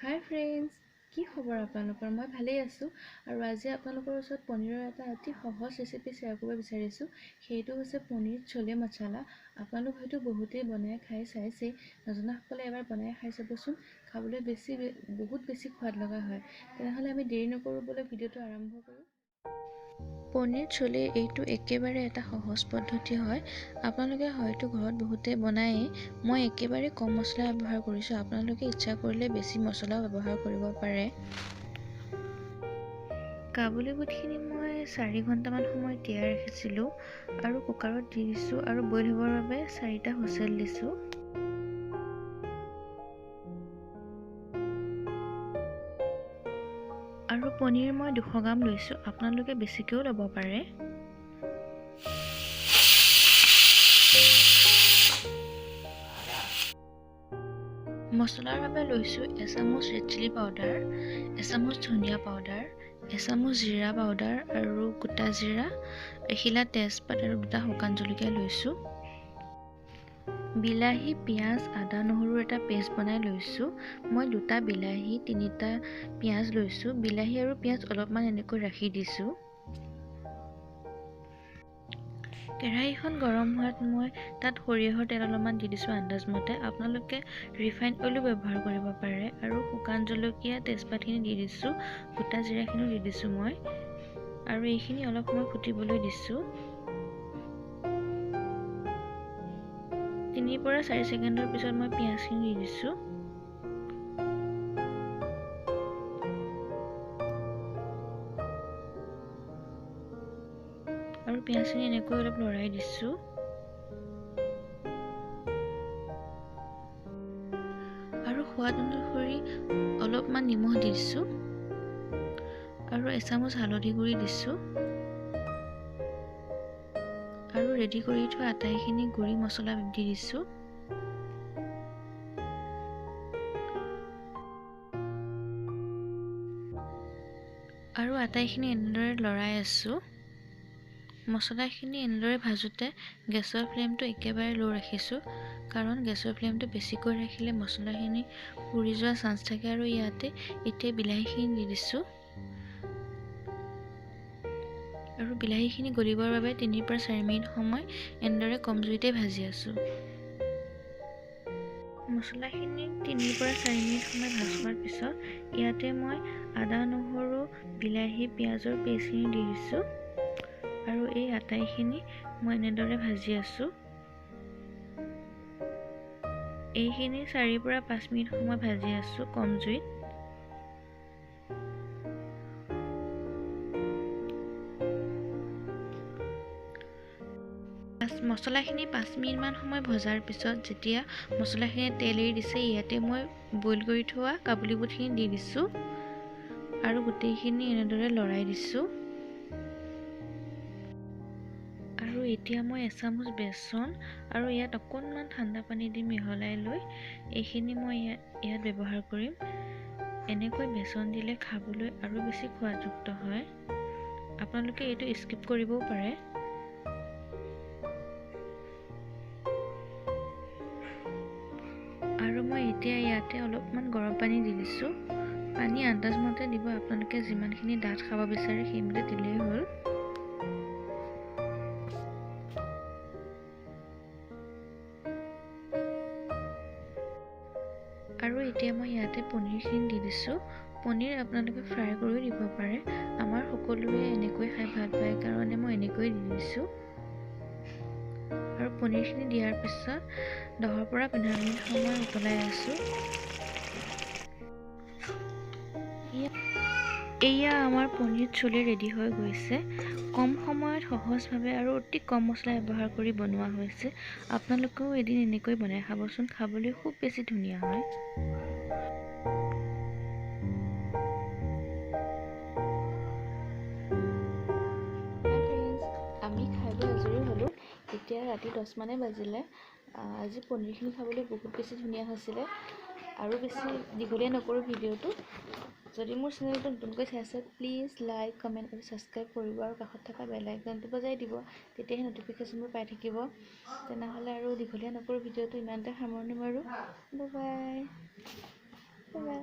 হাই friends, কি খবৰ আপোনালোকৰ? মই ভালেই আছোঁ আৰু আজি আপোনালোকৰ ওচৰত পনীৰৰ এটা অতি সহজ ৰেচিপি শ্বেয়াৰ কৰিব বিচাৰিছোঁ। সেইটো হৈছে পনীৰ চলে মছলা। আপোনালোক হয়তো বহুতেই বনাই খাই চাইছেই, নজনাসকলে এবাৰ বনাই খাই চাবচোন। খাবলৈ বহুত বেছি সোৱাদ লগা হয়। তেনেহ'লে আমি দেৰি নকৰোঁ, ভিডিঅ'টো আৰম্ভ কৰোঁ। পনীৰ চলে এইটো একেবাৰে এটা সহজ পদ্ধতি হয়। আপোনালোকে হয়তো ঘৰত বহুতে বনায়েই। মই একেবাৰে কম মছলা ব্যৱহাৰ কৰিছোঁ। আপোনালোকে ইচ্ছা কৰিলে বেছি মছলাও ব্যৱহাৰ কৰিব পাৰে। কাবুলী বুটখিনি মই 4 ঘণ্টামান সময় তিয়াই ৰাখিছিলোঁ আৰু কুকাৰত দি দিছোঁ আৰু বইল হ'বৰ বাবে 4টা হুইচেল দিছোঁ। আৰু পনীৰ মই 200 গ্ৰাম লৈছোঁ। আপোনালোকে বেছিকৈও ল'ব পাৰে। মছলাৰ বাবে লৈছোঁ এচামুচ ৰেড চিলি পাউডাৰ, এচামুচ ধনিয়া পাউডাৰ, এচামুচ জিৰা পাউডাৰ আৰু গোটা জিৰা, এখিলা তেজপাত আৰু 2টা শুকান জলকীয়া লৈছোঁ। বিলাহী, পিঁয়াজ, আদা, নহৰুৰ এটা পেষ্ট বনাই লৈছোঁ। মই 2টা বিলাহী, 3টা পিঁয়াজ লৈছোঁ। বিলাহী আৰু পিঁয়াজ অলপমান এনেকৈ ৰাখি দিছোঁ। কেৰাহীখন গৰম হোৱাত মই তাত সৰিয়হৰ তেল অলপমান দি দিছোঁ আন্দাজমতে। আপোনালোকে ৰিফাইণ্ড অইলো ব্যৱহাৰ কৰিব পাৰে আৰু শুকান জলকীয়া, তেজপাতখিনি দি দিছোঁ। গোটা জিৰাখিনিও দি দিছোঁ মই আৰু এইখিনি অলপ সময় ফুটিবলৈ দিছোঁ। 3 পৰা 4 ছেকেণ্ডৰ পিছত মই পিঁয়াজখিনি দি দিছোঁ। আৰু পিঁয়াজখিনি এনেকৈ অলপ লৰাই দিছোঁ। আৰু সোৱাদ অনুসৰি অলপমান নিমখ দি দিছোঁ আৰু এচামুচ হালধি গুড়ি দিছোঁ আৰু ৰেডি কৰি থোৱা আটাইখিনি গুড়ি মছলা দি দিছোঁ। আৰু আটাইখিনি এনেদৰে লৰাই আছোঁ। মছলাখিনি এনেদৰে ভাজোঁতে গেছৰ ফ্লেমটো একেবাৰে ল' ৰাখিছোঁ, কাৰণ গেছৰ ফ্লেমটো বেছিকৈ ৰাখিলে মছলাখিনি পুৰি যোৱাৰ চান্স থাকে। আৰু এতিয়া বিলাহীখিনি দি দিছোঁ আৰু বিলাহীখিনি গলিবৰ বাবে 3 পৰা 4 মিনিট সময় এনেদৰে কম জুইতে ভাজি আছোঁ। মছলাখিনি 3 পৰা 4 মিনিট সময় ভাজ খোৱাৰ পিছত ইয়াতে মই আদা, নহৰু, বিলাহী, পিঁয়াজৰ পেষ্টখিনি দি দিছোঁ আৰু এই আটাইখিনি মই এনেদৰে ভাজি আছোঁ। এইখিনি 4 পৰা 5 মিনিট সময় ভাজি আছোঁ কম জুইত। মছলাখিনি 5 মিনিটমান সময় ভজাৰ পিছত যেতিয়া মছলাখিনি তেল এৰি দিছে, ইয়াতে মই বইল কৰি থোৱা কাবুলী বুটখিনি দি দিছোঁ আৰু গোটেইখিনি এনেদৰে লৰাই দিছোঁ। আৰু এতিয়া মই এচামুচ বেচন আৰু ইয়াত অকণমান ঠাণ্ডা পানী দি মিহলাই লৈ এইখিনি মই ইয়াত ব্যৱহাৰ কৰিম। এনেকৈ বেচন দিলে খাবলৈ আৰু বেছি সোৱাদযুক্ত হয়। আপোনালোকে এইটো স্কিপ কৰিবও পাৰে। আৰু মই এতিয়া ইয়াতে অলপমান গৰম পানী দি দিছোঁ। পানী আন্দাজমতে দিব, আপোনালোকে যিমানখিনি ডাঠ খাব বিচাৰে সেইমতে দিলেই হ'ল। আৰু এতিয়া মই ইয়াতে পনীৰখিনি দি দিছোঁ। পনীৰ আপোনালোকে ফ্ৰাই কৰিও দিব পাৰে। আমাৰ সকলোৱে এনেকৈ খাই ভাল পায় কাৰণে মই এনেকৈ দি দিছোঁ। আৰু পনীৰখিনি দিয়াৰ পিছত 10 পৰা 15 মিনিট সময় উতলাই আছোঁ। এয়া আমাৰ পনীৰ চলে ৰেডি হৈ গৈছে। কম সময়ত সহজভাৱে আৰু অতি কম মছলা ব্যৱহাৰ কৰি বনোৱা হৈছে। আপোনালোকেও এদিন এনেকৈ বনাই খাবচোন, খাবলৈ খুব বেছি ধুনীয়া হয়। আমি খাই বৈ আজৰি হ'লোঁ। এতিয়া ৰাতি 10 মানে বাজিলে। আজি পনীৰখিনি খাবলৈ বহুত বেছি ধুনীয়া হৈছিলে। আৰু বেছি দীঘলীয়া নকৰোঁ ভিডিঅ'টো। যদি মোৰ চেনেলটো নতুনকৈ চাইছে, প্লিজ লাইক, কমেণ্ট আৰু ছাবস্ক্ৰাইব কৰিব আৰু কাষত থকা বেল আইকনটো বজাই দিব। তেতিয়াহে নটিফিকেশ্যনবোৰ পাই থাকিব। তেনেহ'লে আৰু দীঘলীয়া নকৰোঁ ভিডিঅ'টো, ইমানতে সামৰণি মাৰোঁ। Bye bye.